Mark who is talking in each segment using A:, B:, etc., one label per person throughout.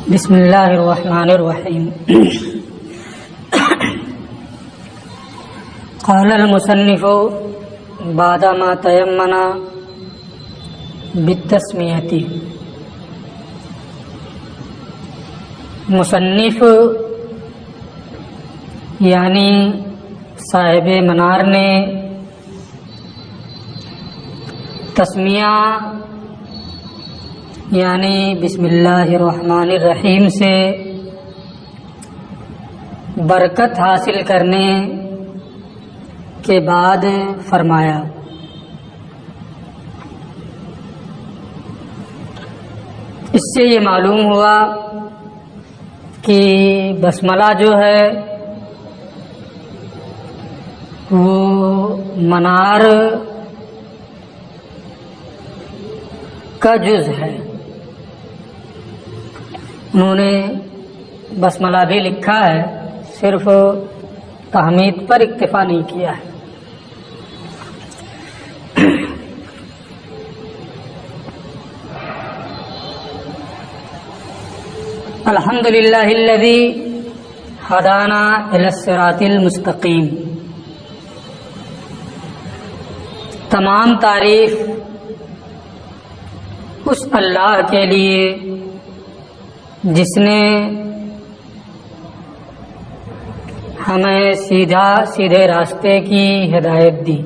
A: بسم اللہ الرحمن الرحیم قال المصنف بعد ما تیمن بالتسمیۃ. مصنف یعنی صاحب منار نے تسمیہ یعنی بسم اللہ الرحمن الرحیم سے برکت حاصل کرنے کے بعد فرمایا اس سے یہ معلوم ہوا کہ بسملہ جو ہے وہ منار کا جز ہے. انہوں نے بسملہ بھی لکھا ہے، صرف تحمید پر اکتفا نہیں کیا ہے. الحمدللہ الذی ہدانا الی الصراط المستقیم. تمام تعریف اس اللہ کے لیے جس نے ہمیں سیدھے راستے کی ہدایت دی.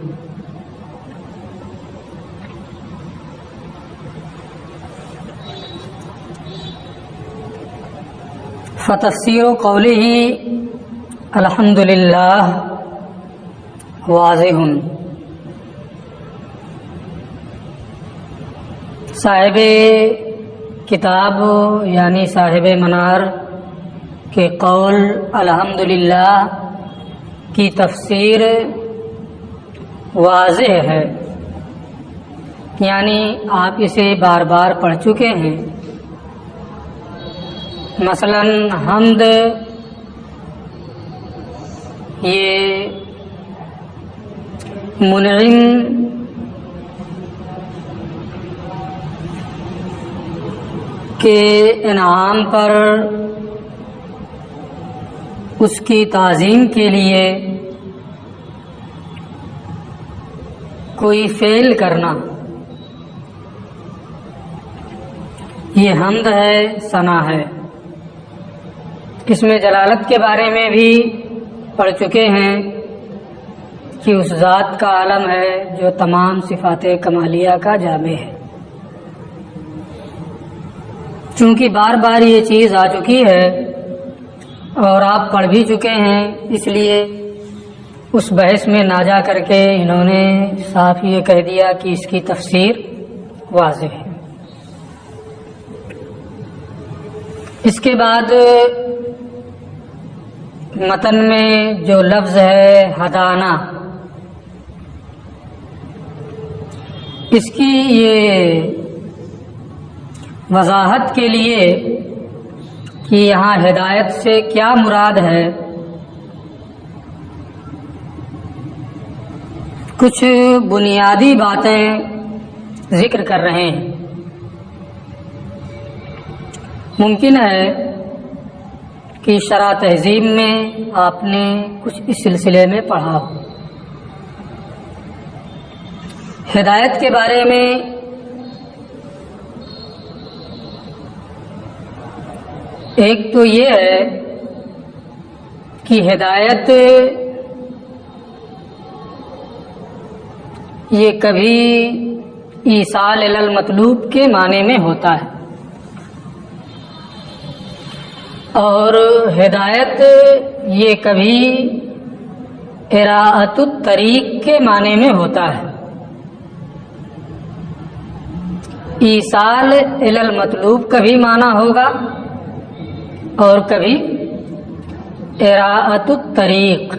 A: فتفسیر قولہ الحمدللہ واضح. صاحب کتاب یعنی صاحب منار کے قول الحمدللہ کی تفسیر واضح ہے، یعنی آپ اسے بار بار پڑھ چکے ہیں. مثلا حمد یہ منعم کے انعام پر اس کی تعظیم کے لیے کوئی فعل کرنا، یہ حمد ہے، ثنا ہے. اس میں جلالت کے بارے میں بھی پڑھ چکے ہیں کہ اس ذات کا عالم ہے جو تمام صفات کمالیہ کا جامع ہے. چونکہ بار بار یہ چیز آ چکی ہے اور آپ پڑھ بھی چکے ہیں، اس لیے اس بحث میں نہ جا کر کے انہوں نے صاف یہ کہہ دیا کہ اس کی تفسیر واضح ہے. اس کے بعد متن میں جو لفظ ہے ہدانا، اس کی یہ وضاحت کے لیے کہ یہاں ہدایت سے کیا مراد ہے، کچھ بنیادی باتیں ذکر کر رہے ہیں. ممکن ہے کہ شرح تہذیب میں آپ نے کچھ اس سلسلے میں پڑھا ہو. ہدایت کے بارے میں ایک تو یہ ہے کہ ہدایت یہ کبھی ایصال الی المطلوب کے معنی میں ہوتا ہے، اور ہدایت یہ کبھی اراءۃ الطریق کے معنی میں ہوتا ہے. ایصال الی المطلوب کبھی معنی ہوگا اور کبھی اراءۃ الطریق.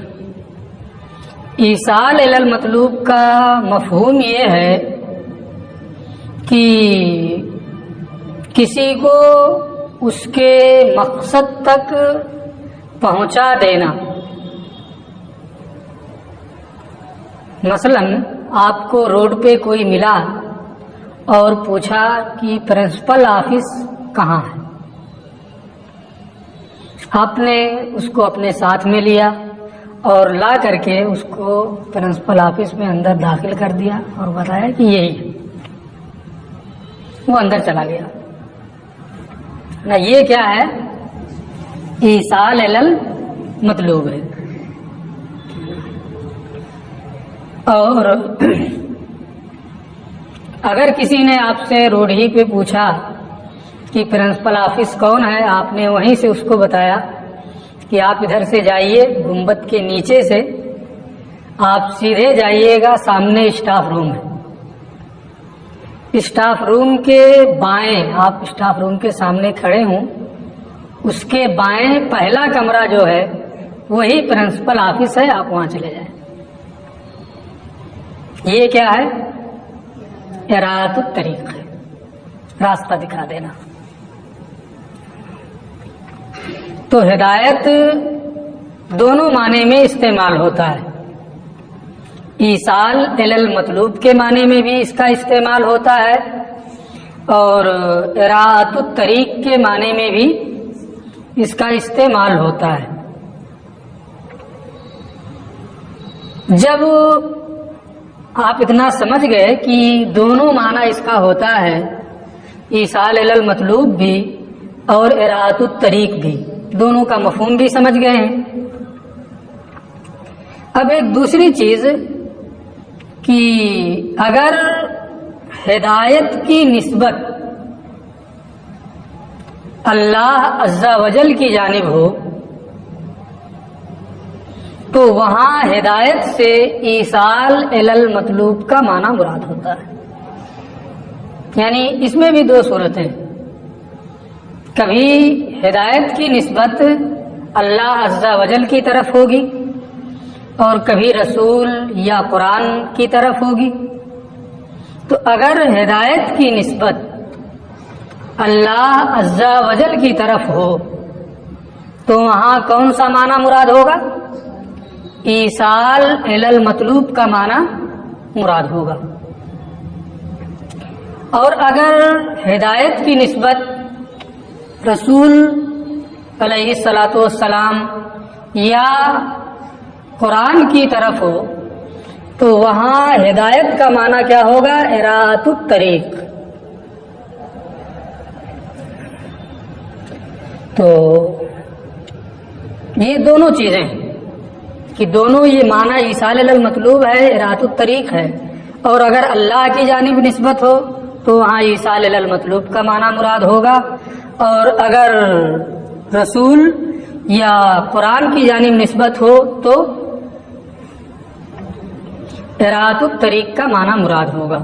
A: ایصال الی المطلوب کا مفہوم یہ ہے کہ کسی کو اس کے مقصد تک پہنچا دینا. مثلا آپ کو روڈ پہ کوئی ملا اور پوچھا کہ پرنسپل آفس کہاں ہے، آپ نے اس کو اپنے ساتھ میں لیا اور لا کر کے اس کو پرنسپل آفس میں اندر داخل کر دیا اور بتایا کہ یہی ہے. وہ اندر چلا گیا. نہ یہ کیا ہے؟ ایصال مطلوب ہے. اور اگر کسی نے آپ سے روڈ ہی پہ پوچھا کہ پرنسپل آفس کون ہے، آپ نے وہیں سے اس کو بتایا کہ آپ ادھر سے جائیے، گنبد کے نیچے سے آپ سیدھے جائیے گا، سامنے اسٹاف روم ہے. اسٹاف روم کے بائیں، آپ اسٹاف روم کے سامنے کھڑے ہوں، اس کے بائیں پہلا کمرہ جو ہے وہی پرنسپل آفس ہے، آپ وہاں چلے جائیں. یہ کیا ہے؟ ارادۃ الطریق ہے، راستہ دکھا دینا. تو ہدایت دونوں معنی میں استعمال ہوتا ہے. ایصال المطلوب کے معنی میں بھی اس کا استعمال ہوتا ہے اور ارادۃ الطریق کے معنی میں بھی اس کا استعمال ہوتا ہے. جب آپ اتنا سمجھ گئے کہ دونوں معنی اس کا ہوتا ہے، ایصال المطلوب بھی اور ارادۃ الطریق بھی، دونوں کا مفہوم بھی سمجھ گئے ہیں. اب ایک دوسری چیز کہ اگر ہدایت کی نسبت اللہ عز و جل کی جانب ہو تو وہاں ہدایت سے ایصال المطلوب کا معنی مراد ہوتا ہے. یعنی اس میں بھی دو صورتیں، کبھی ہدایت کی نسبت اللہ عز و جل کی طرف ہوگی اور کبھی رسول یا قرآن کی طرف ہوگی. تو اگر ہدایت کی نسبت اللہ عز و جل کی طرف ہو تو وہاں کون سا معنی مراد ہوگا؟ ایصال المطلوب کا معنی مراد ہوگا. اور اگر ہدایت کی نسبت رسول علیہ الصلاۃ والسلام یا قرآن کی طرف ہو تو وہاں ہدایت کا معنی کیا ہوگا؟ ارادۃ الطریق. تو یہ دونوں چیزیں کہ دونوں یہ معنی ایصال المطلوب ہے، ارادۃ الطریق ہے. اور اگر اللہ کی جانب نسبت ہو تو وہاں ایصال المطلوب کا معنی مراد ہوگا، اور اگر رسول یا قرآن کی جانب نسبت ہو تو ارادۃ الطریق کا معنی مراد ہوگا.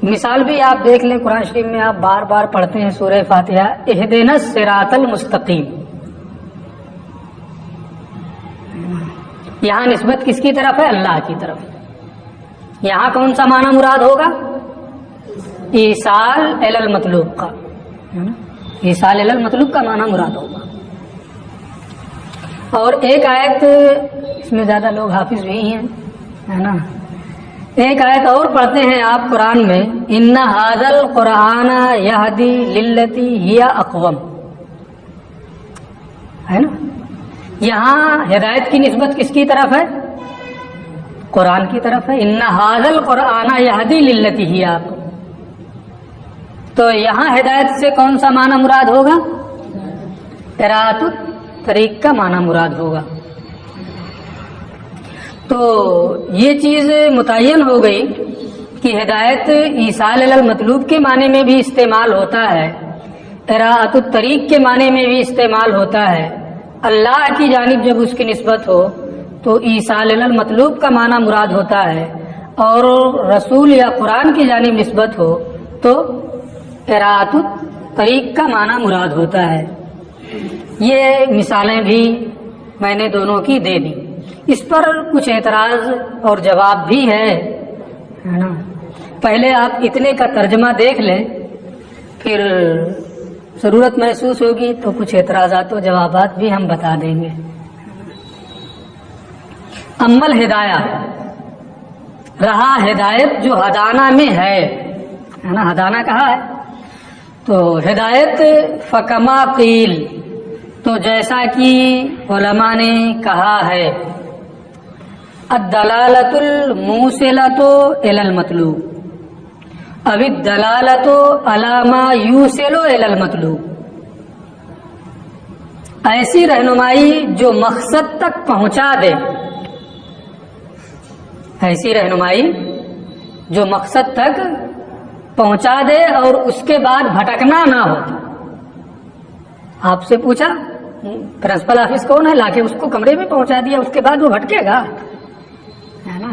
A: مثال بھی آپ دیکھ لیں، قرآن شریف میں آپ بار بار پڑھتے ہیں سورہ فاتحہ، اہدنا الصراط المستقیم. یہاں نسبت کس کی طرف ہے؟ اللہ کی طرف. یہاں کون سا معنی مراد ہوگا؟ ایصال المطلوب کا. ایصال المطلوب کا معنی مراد ہوگا. اور ایک آیت، اس میں زیادہ لوگ حافظ بھی ہیں، ہے نا، ایک آیت اور پڑھتے ہیں آپ قرآن میں، ان ھذا القرآن یہدی للتی ہی اقوم، ہے نا. یہاں ہدایت کی نسبت کس کی طرف ہے؟ قرآن کی طرف ہے. ان ھذا القرآن یہدی للتی ہی اقوم. تو یہاں ہدایت سے کون سا معنی مراد ہوگا؟ ارادۃ الطریق کا معنی مراد ہوگا. تو یہ چیز متعین ہو گئی کہ ہدایت ایصال المطلوب کے معنی میں بھی استعمال ہوتا ہے، ارادۃ الطریق کے معنی میں بھی استعمال ہوتا ہے. اللہ کی جانب جب اس کی نسبت ہو تو ایصال المطلوب کا معنی مراد ہوتا ہے، اور رسول یا قرآن کی جانب نسبت ہو تو ارادۃ الطریق کا معنی مراد ہوتا ہے. یہ مثالیں بھی میں نے دونوں کی دے دی. اس پر کچھ اعتراض اور جواب بھی ہے نا. پہلے آپ اتنے کا ترجمہ دیکھ لیں، پھر ضرورت محسوس ہوگی تو کچھ اعتراضات و جوابات بھی ہم بتا دیں گے. امل ہدایہ، رہا ہدایت جو ہدانہ میں ہے نا، ہدانہ کہا ہے تو ہدایت فکما قیل، تو جیسا کہ علماء نے کہا ہے الدلالۃ الموصلۃ الی المطلوب اب الدلالۃ علی ما یوصل الی المطلوب، ایسی رہنمائی جو مقصد تک پہنچا دے، ایسی رہنمائی جو مقصد تک پہنچا دے اور اس کے بعد بھٹکنا نہ ہو۔ آپ سے پوچھا پرنسپل آفس کون ہے، لا کے اس کو کمرے میں پہنچا دیا، اس کے بعد وہ بھٹکے گا، ہے نا؟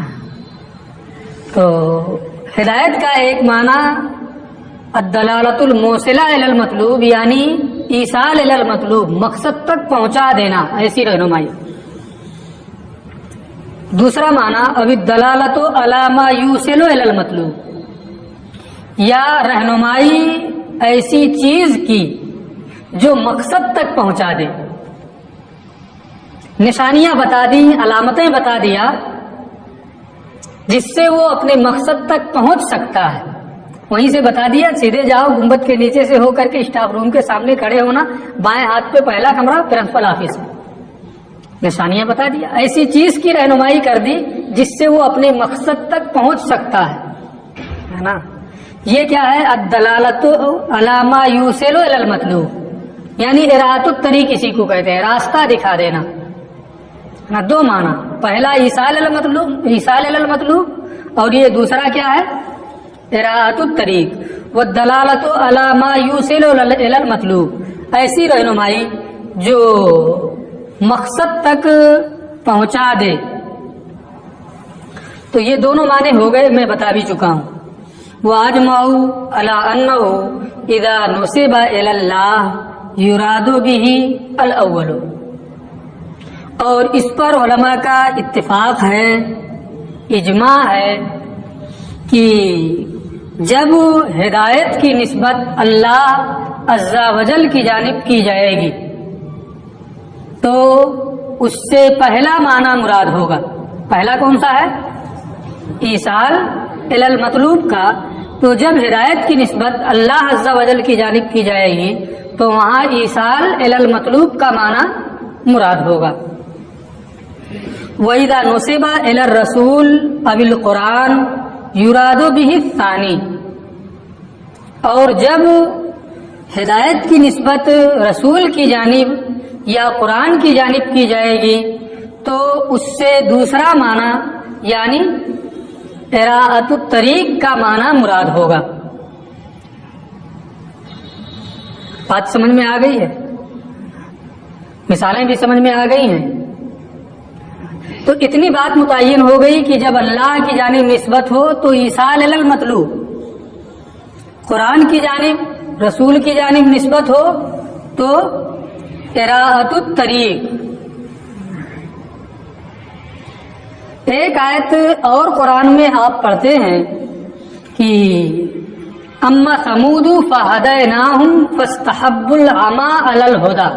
A: تو ہدایت کا ایک معنی الدلالۃ الموصلہ الی المطلوب یعنی ایصال الی المطلوب، مقصد تک پہنچا دینا، ایسی رہنمائی۔ دوسرا معنی اب الدلالۃ علی ما یوصل الی المطلوب، یا رہنمائی ایسی چیز کی جو مقصد تک پہنچا دے، نشانیاں بتا دی، علامتیں بتا دیا جس سے وہ اپنے مقصد تک پہنچ سکتا ہے، وہیں سے بتا دیا سیدھے جاؤ، گنبد کے نیچے سے ہو کر کے اسٹاف روم کے سامنے کھڑے ہونا، بائیں ہاتھ پہ پہلا کمرہ پرنسپل آفس ہے، نشانیاں بتا دیا، ایسی چیز کی رہنمائی کر دی جس سے وہ اپنے مقصد تک پہنچ سکتا ہے نا؟ یہ کیا ہے؟ الدلالۃ علی ما یوصل الی المطلوب، یعنی اراۃ الطریق اسی کو کہتے ہیں، راستہ دکھا دینا نا۔ دو معنی، پہلا ایصال الی المطلوب، ایصال الی المطلوب، اور یہ دوسرا کیا ہے؟ اراۃ الطریق۔ والدلالۃ علی ما یوصل الی المطلوب، ایسی رہنمائی جو مقصد تک پہنچا دے۔ تو یہ دونوں معنی ہو گئے، میں بتا بھی چکا ہوں۔ وَأَجْمَعُوا عَلَىٰ أَنَّهُ إِذَا نُسِبَ إِلَى اللَّهِ يُرَادُ بِهِ الْأَوَّلُ، اور اس پر علماء کا اتفاق ہے، اجماع ہے کہ جب ہدایت کی نسبت اللہ عز و جل کی جانب کی جائے گی تو اس سے پہلا معنی مراد ہوگا۔ پہلا کون سا ہے؟ ایصال الی المطلوب کا۔ تو جب ہدایت کی نسبت اللہ عز و جل کی جانب کی جائے گی تو وہاں ایصال الی المطلوب کا معنی مراد ہوگا۔ وَإِذَا نُسِبَ إِلَى الرَّسُولِ أَوِ الْقُرْآنِ يُرَادُ بِهِ الثَّانِي، اور جب ہدایت کی نسبت رسول کی جانب یا قرآن کی جانب کی جائے گی تو اس سے دوسرا معنی یعنی اراۃ الطریق کا معنی مراد ہوگا۔ بات سمجھ میں آ گئی ہے؟ مثالیں بھی سمجھ میں آ گئی ہیں؟ تو اتنی بات متعین ہو گئی کہ جب اللہ کی جانب نسبت ہو تو ایصال الی المطلوب، قرآن کی جانب رسول کی جانب نسبت ہو تو اراۃ الطریق۔ ایک آیت اور قرآن میں آپ پڑھتے ہیں کہ اما ثمود فہدیناہم فاستحبوا العمی علی الہدی،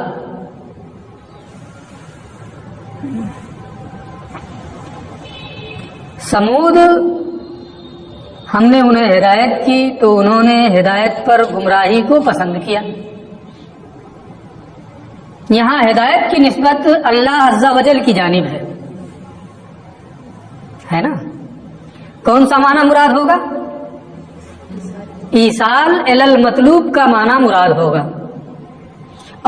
A: سمود ہم نے انہیں ہدایت کی تو انہوں نے ہدایت پر گمراہی کو پسند کیا۔ یہاں ہدایت کی نسبت اللہ عز و جل کی جانب ہے نا؟ کون سا معنی مراد ہوگا؟ ایصال الی المطلوب کا معنی مراد ہوگا،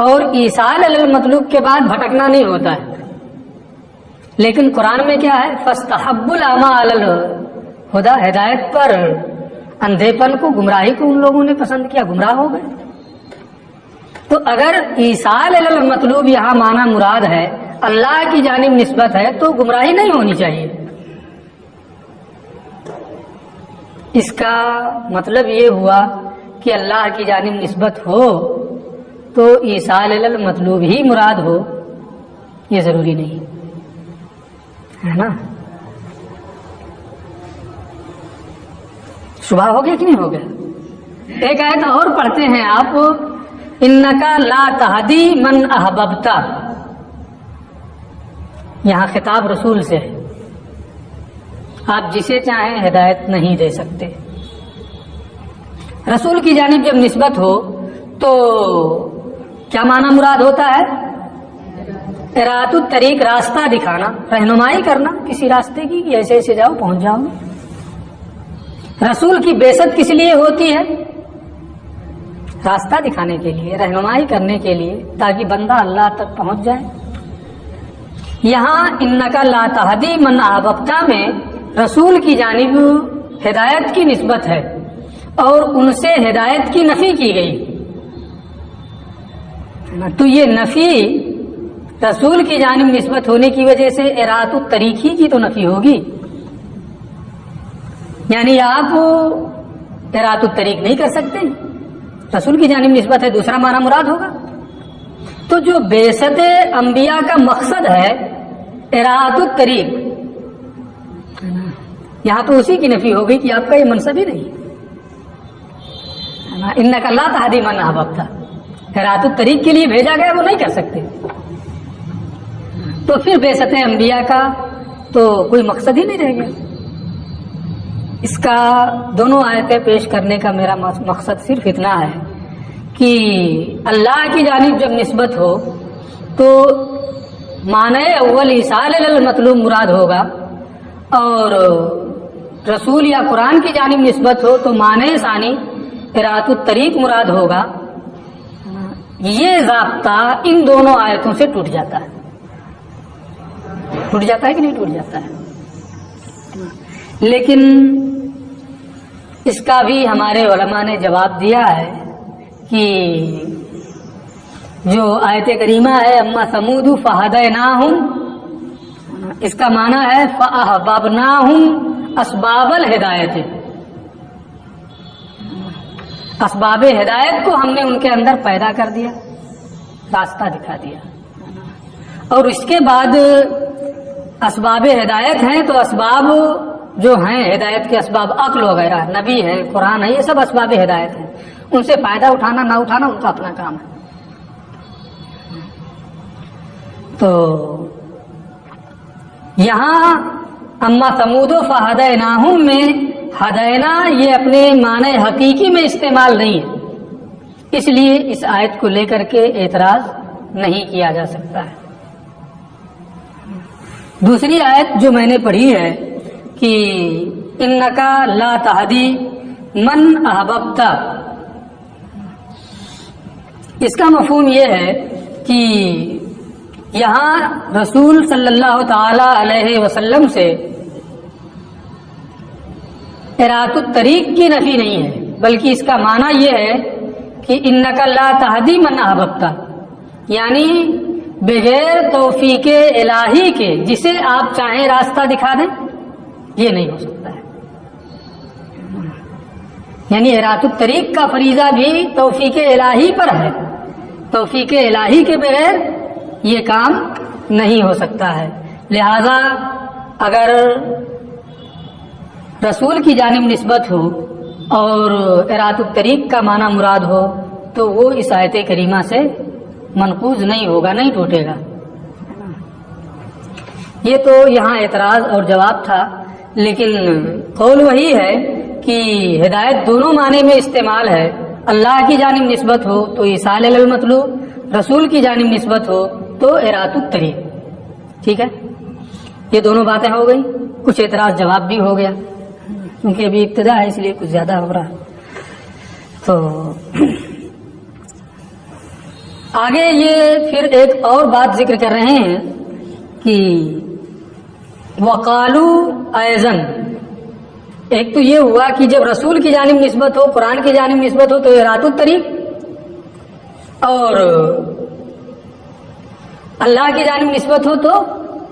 A: اور ایصال الی المطلوب کے بعد بھٹکنا نہیں ہوتا ہے۔ لیکن قرآن میں کیا ہے؟ فاستحبوا العمی علی الہدی، ہدایت پر اندھے پن کو، گمراہی کو ان لوگوں نے پسند کیا، گمراہ ہو گئے۔ تو اگر ایصال الی المطلوب یہاں معنی مراد ہے، اللہ کی جانب نسبت ہے، تو گمراہی نہیں ہونی چاہیے۔ اس کا مطلب یہ ہوا کہ اللہ کی جانب نسبت ہو تو ایصال الی المطلوب ہی مراد ہو، یہ ضروری نہیں ہے نا؟ شبہ ہو گیا کہ نہیں ہو گیا؟ ایک آیت اور پڑھتے ہیں آپ، انکا لا تہدی من احببت، یہاں خطاب رسول سے ہے، آپ جسے چاہیں ہدایت نہیں دے سکتے۔ رسول کی جانب جب نسبت ہو تو کیا معنی مراد ہوتا ہے؟ ارات الطریق راستہ دکھانا، رہنمائی کرنا کسی راستے کی کہ ایسے ایسے جاؤ پہنچ جاؤ۔ رسول کی بعثت کس لیے ہوتی ہے؟ راستہ دکھانے کے لیے، رہنمائی کرنے کے لیے، تاکہ بندہ اللہ تک پہنچ جائے۔ یہاں انکا لا تہدی من احببت میں رسول کی جانب ہدایت کی نسبت ہے اور ان سے ہدایت کی نفی کی گئی، تو یہ نفی رسول کی جانب نسبت ہونے کی وجہ سے ارات الطریق ہی کی تو نفی ہوگی، یعنی آپ ارات الطریق نہیں کر سکتے، رسول کی جانب نسبت ہے، دوسرا معنی مراد ہوگا۔ تو جو بعثت انبیاء کا مقصد ہے ارات الطریق، یہاں تو اسی کی نفی ہوگی کہ آپ کا یہ منصب ہی نہیں، انکا لا تہدی من احببت، ارات الطریق کے لیے بھیجا گیا وہ نہیں کر سکتے، تو پھر بعثت انبیاء کا تو کوئی مقصد ہی نہیں رہ گیا۔ اس کا دونوں آیتیں پیش کرنے کا میرا مقصد صرف اتنا ہے کہ اللہ کی جانب جب نسبت ہو تو معنی اول ایصال المطلوب مراد ہوگا، اور رسول یا قرآن کی جانب نسبت ہو تو معنی ثانی ارات الطریق مراد ہوگا۔ یہ ضابطہ ان دونوں آیتوں سے ٹوٹ جاتا ہے، ٹوٹ جاتا ہے کہ نہیں ٹوٹ جاتا ہے؟ لیکن اس کا بھی ہمارے علماء نے جواب دیا ہے کہ جو آیت کریمہ ہے اما ثمود فہدیناہم، اس کا معنی ہے فاحببناہم اسباب الہدایت، اسباب ہدایت کو ہم نے ان کے اندر پیدا کر دیا، راستہ دکھا دیا، اور اس کے بعد اسباب ہدایت ہیں تو اسباب جو ہیں ہدایت کے اسباب عقل وغیرہ، نبی ہے، قرآن ہے، یہ سب اسباب ہدایت ہیں، ان سے فائدہ اٹھانا نہ اٹھانا ان کا اپنا کام ہے۔ تو یہاں اما ثمود فہدیناہم میں ہدینا یہ اپنے معنی حقیقی میں استعمال نہیں ہے، اس لیے اس آیت کو لے کر کے اعتراض نہیں کیا جا سکتا ہے۔ دوسری آیت جو میں نے پڑھی ہے کہ انکا لا تہدی من احببت، اس کا مفہوم یہ ہے کہ یہاں رسول صلی اللہ تعالی علیہ وسلم سے ارات الطریق کی نفی نہیں ہے، بلکہ اس کا معنی یہ ہے کہ انکا لا تہدی من احببت، یعنی بغیر توفیق الہی کے جسے آپ چاہیں راستہ دکھا دیں، یہ نہیں ہو سکتا ہے۔ یعنی ارات الطریق کا فریضہ بھی توفیق الہی پر ہے، توفیق الہی کے بغیر یہ کام نہیں ہو سکتا ہے۔ لہذا اگر رسول کی جانب نسبت ہو اور ارات الطریق کا معنی مراد ہو تو وہ اس آیت کریمہ سے منقوض نہیں ہوگا، نہیں ٹوٹے گا۔ یہ تو یہاں اعتراض اور جواب تھا، لیکن قول وہی ہے کہ ہدایت دونوں معنی میں استعمال ہے، اللہ کی جانب نسبت ہو تو ایصال المطلوب، رسول کی جانب نسبت ہو تو ارات الطریق۔ ٹھیک ہے، یہ دونوں باتیں ہو گئی، کچھ اعتراض جواب بھی ہو گیا، کیونکہ ابھی ابتدا ہے اس لیے کچھ زیادہ ہو رہا ہے۔ تو آگے یہ پھر ایک اور بات ذکر کر رہے ہیں کہ وقالو ایزن، ایک تو یہ ہوا کہ جب رسول کی جانب نسبت ہو، قرآن کی جانب نسبت ہو تو ارات الطریق، اور اللہ کی جانب نسبت ہو تو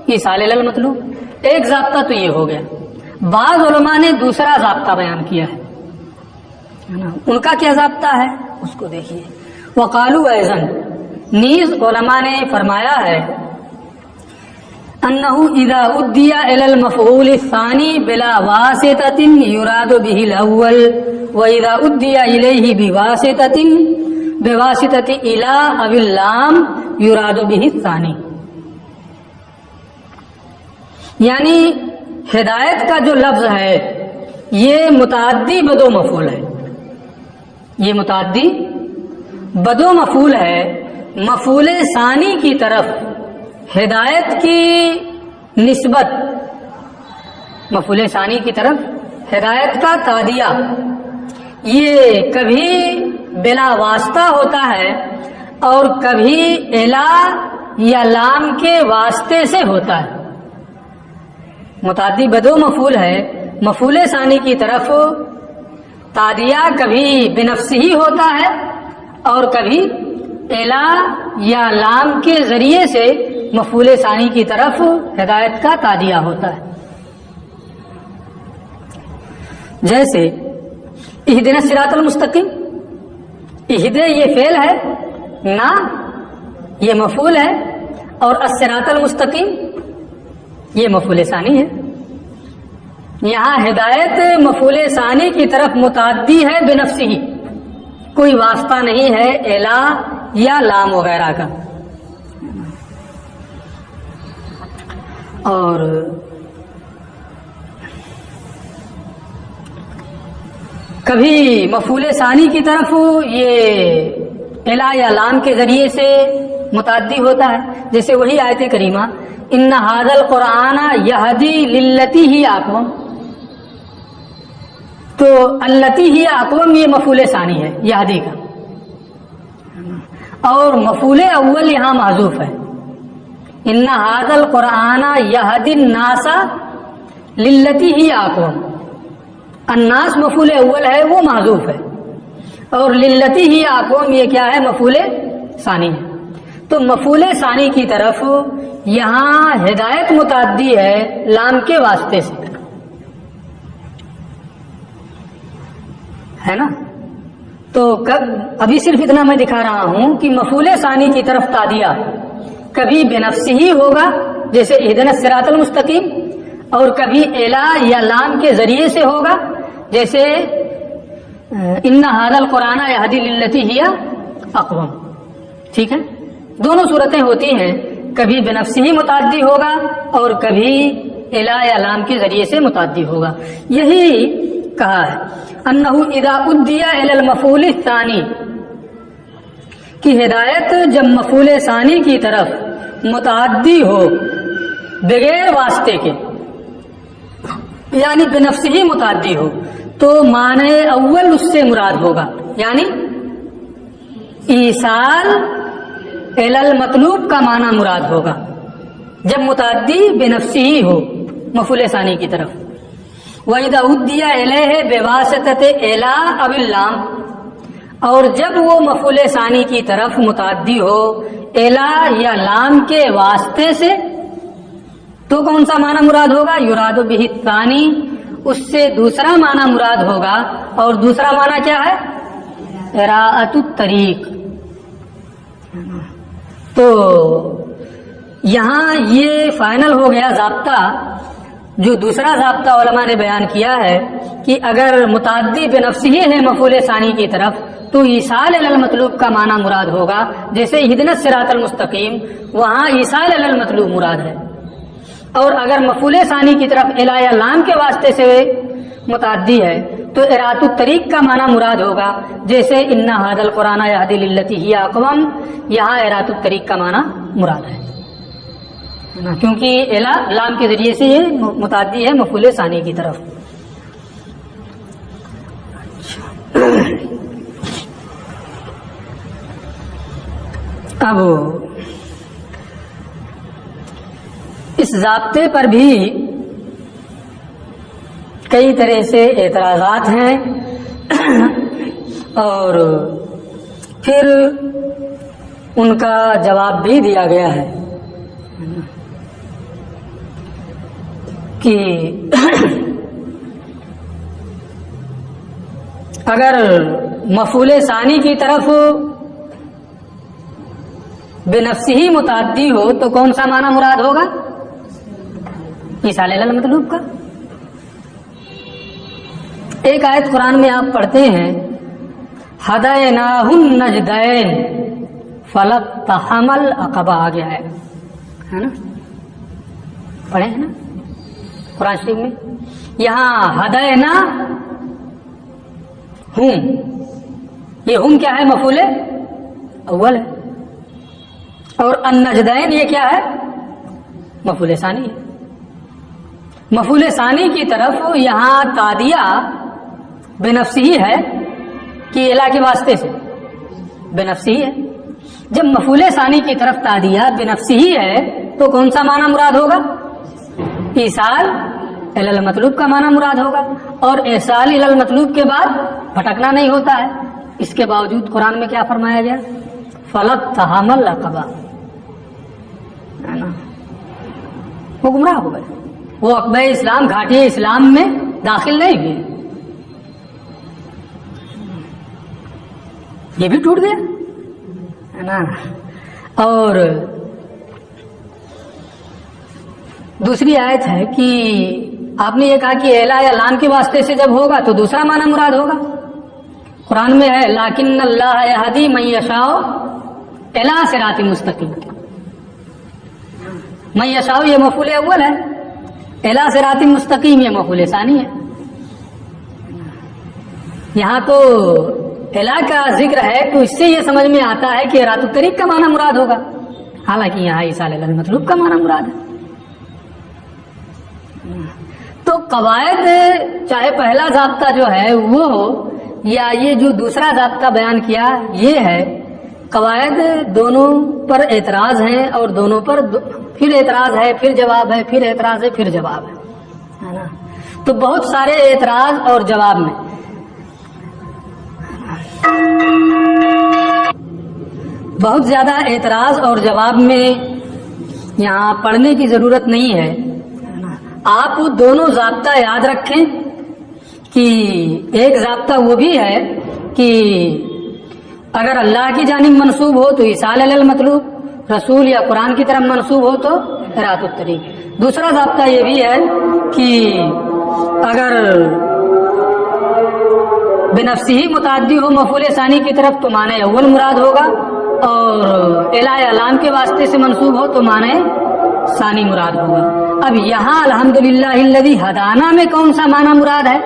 A: ایصال المطلوب۔ ایک ضابطہ تو یہ ہو گیا۔ بعض علماء نے دوسرا ضابطہ بیان کیا ہے، ان کا کیا ضابطہ ہے اس کو دیکھیے۔ وقالو ایزن، نیز علماء نے فرمایا ہے انہ اذا ادی الی المفعول الثانی بلا واسطۃ یراد به الاول واذا ادی الیہ بواسطۃ الی او اللام یراد به الثانی، یعنی ہدایت کا جو لفظ ہے یہ متعدی بدو مفعول ہے، یہ متعدی بدو مفعول ہے، مفعول ثانی کی طرف ہدایت کی نسبت مفعول ثانی کی طرف ہدایت کا تادیہ یہ کبھی بلا واسطہ ہوتا ہے اور کبھی الا یا لام کے واسطے سے ہوتا ہے. متعدی بدو مفعول ہے. مفعول ثانی کی طرف تادیہ کبھی بنفس ہی ہوتا ہے اور کبھی الا یا لام کے ذریعے سے مفعول ثانی کی طرف ہدایت کا تادیہ ہوتا ہے. جیسے اہدنا الصراط المستقیم، اہد یہ فعل ہے، نا یہ مفعول ہے، اور الصراط المستقیم یہ مفعول ثانی ہے. یہاں ہدایت مفعول ثانی کی طرف متعدی ہے بنفس ہی، کوئی واسطہ نہیں ہے الا یا لام وغیرہ کا. اور کبھی مفعول ثانی کی طرف یہ الا یا لام کے ذریعے سے متعدی ہوتا ہے. جیسے وہی آیت کریمہ ان ھذا القرآن یہدی للتی ہی اقوم، تو التی ہی اقوم یہ مفعول ثانی ہے یہدی کا، اور مفعول اول یہاں محذوف ہے. ان ھذا القرآن یہدی الناس للتی ہی اقوم، الناس مفعول اول ہے وہ محذوف ہے، اور للتی ہی اقوم یہ کیا ہے مفعول ثانی ہے. تو مفعول ثانی کی طرف یہاں ہدایت متعدی ہے لام کے واسطے سے، ہے نا. تو ابھی صرف اتنا میں دکھا رہا ہوں کہ مفعول ثانی کی طرف تادیہ کبھی بنفس ہی ہوگا جیسے اہدنا الصراط المستقیم، اور کبھی الا یا لام کے ذریعے سے ہوگا جیسے ان ھذا القرآن یہدی للتی ہی اقوم. ٹھیک ہے، دونوں صورتیں ہوتی ہیں، کبھی بنفس ہی متعدی ہوگا اور کبھی الا یا لام کے ذریعے سے متعدی ہوگا. یہی کہا ہے انہ اذا ادی الی المفعول الثانی، کہ ہدایت جب مفعول ثانی کی طرف متعدی ہو بغیر واسطے کے، یعنی بنفس ہی متعدی ہو، تو معنی اول اس سے مراد ہوگا، یعنی ایصال الی المطلوب کا معنی مراد ہوگا جب متعدی بنفس ہی ہو مفعول ثانی کی طرف. وَإِذَا أُدِّيَ إِلَيْهِ بِوَاسِطَةِ إِلَىٰ أَوِ اللَّامِ، اور جب وہ مفعول ثانی کی طرف متعدی ہو الا یا لام کے واسطے سے، تو کون سا معنی مراد ہوگا؟ یراد بہ الثانی، اس سے دوسرا معنی مراد ہوگا. اور دوسرا معنی کیا ہے؟ اراءۃ الطریق. تو یہاں یہ فائنل ہو گیا ضابطہ. جو دوسرا ضابطہ علماء نے بیان کیا ہے کہ اگر متعدی بنفس ہی ہے مفعول ثانی کی طرف تو ایصال الی المطلوب کا معنی مراد ہوگا، جیسے اہدنا الصراط المستقیم وہاں ایصال الی المطلوب مراد ہے. اور اگر مفعول ثانی کی طرف الا یا لام کے واسطے سے متعدی ہے تو اراءۃ الطریق کا معنی مراد ہوگا، جیسے ان ھذا القرآن یہدی للتی ہی اقوم، یہاں اراءۃ الطریق کا معنی مراد ہے، کیونکہ الا لام کے ذریعے سے یہ متعدی ہے مفعول ثانی کی طرف. اب اس ضابطے پر بھی کئی طرح سے اعتراضات ہیں، اور پھر ان کا جواب بھی دیا گیا ہے کہ اگر مفعول ثانی کی طرف بنفس ہی متعدی ہو تو کون سا معنی مراد ہوگا؟ ایصال الی المطلوب کا. ایک آیت قرآن میں آپ پڑھتے ہیں ہدیناہ النجدین فلقتحم العقبہ، آ گیا ہے نا، پڑھے ہیں نا قرآن شریف میں. یہاں ہدینا ہم، یہ ہم کیا ہے؟ مفعول اول ہے. اور النجدین یہ کیا ہے؟ مفعول ثانی ہے. مفعول ثانی کی طرف یہاں تادیہ بنفسی ہی ہے کہ الا کے واسطے سے بنفسی ہی ہے. جب مفعول ثانی کی طرف تادیہ بنفسی ہی ہے تو کون سا معنی مراد ہوگا؟ ایصال الی المطلوب کا معنی مراد ہوگا. اور ایصال الی المطلوب کے بعد بھٹکنا نہیں ہوتا ہے. اس کے باوجود قرآن میں کیا فرمایا گیا؟ فلقتحم العقبہ. وہ گمراہ ہو گئے، وہ عقبہ اسلام گھاٹی اسلام میں داخل نہیں ہوئے، یہ بھی ٹوٹ گیا ہے نا. اور دوسری آیت ہے کہ آپ نے یہ کہا کہ اعلا یا لام کے واسطے سے جب ہوگا تو دوسرا معنی مراد ہوگا. قرآن میں ہے لیکن اللہ یہدی من یشاء الی صراط مستقیم. من یشاء یہ مفعول اول ہے، الی صراط مستقیم یہ مفعول ثانی ہے. یہاں تو الا کا ذکر ہے تو اس سے یہ سمجھ میں آتا ہے کہ رات الطریق کا معنی مراد ہوگا، حالانکہ یہاں ایصال الی المطلوب کا معنی مراد ہے. تو قواعد چاہے پہلا ضابطہ جو ہے وہ یا یہ جو دوسرا ضابطہ بیان کیا یہ ہے، قواعد دونوں پر اعتراض ہیں اور دونوں پر پھر اعتراض ہے، پھر جواب ہے، پھر اعتراض ہے، پھر جواب ہے نا. تو بہت سارے اعتراض اور جواب میں بہت زیادہ اعتراض اور جواب میں یہاں پڑھنے کی ضرورت نہیں ہے. آپ دونوں ضابطہ یاد رکھیں کہ ایک ضابطہ وہ بھی ہے کہ اگر اللہ کی جانب منسوب ہو تو ایصال الی المطلوب، رسول یا قرآن کی طرف منسوب ہو تو رات الطریق. دوسرا ضابطہ یہ بھی ہے کہ اگر بنفسی ہی متعدی ہو مفعول ثانی کی طرف تو معنی اول مراد ہوگا، اور الا یا لام کے واسطے سے منسوب ہو تو معنی ثانی مراد ہوگا. اب یہاں الحمدللہ الذی ہدانا میں کون سا معنی مراد ہے؟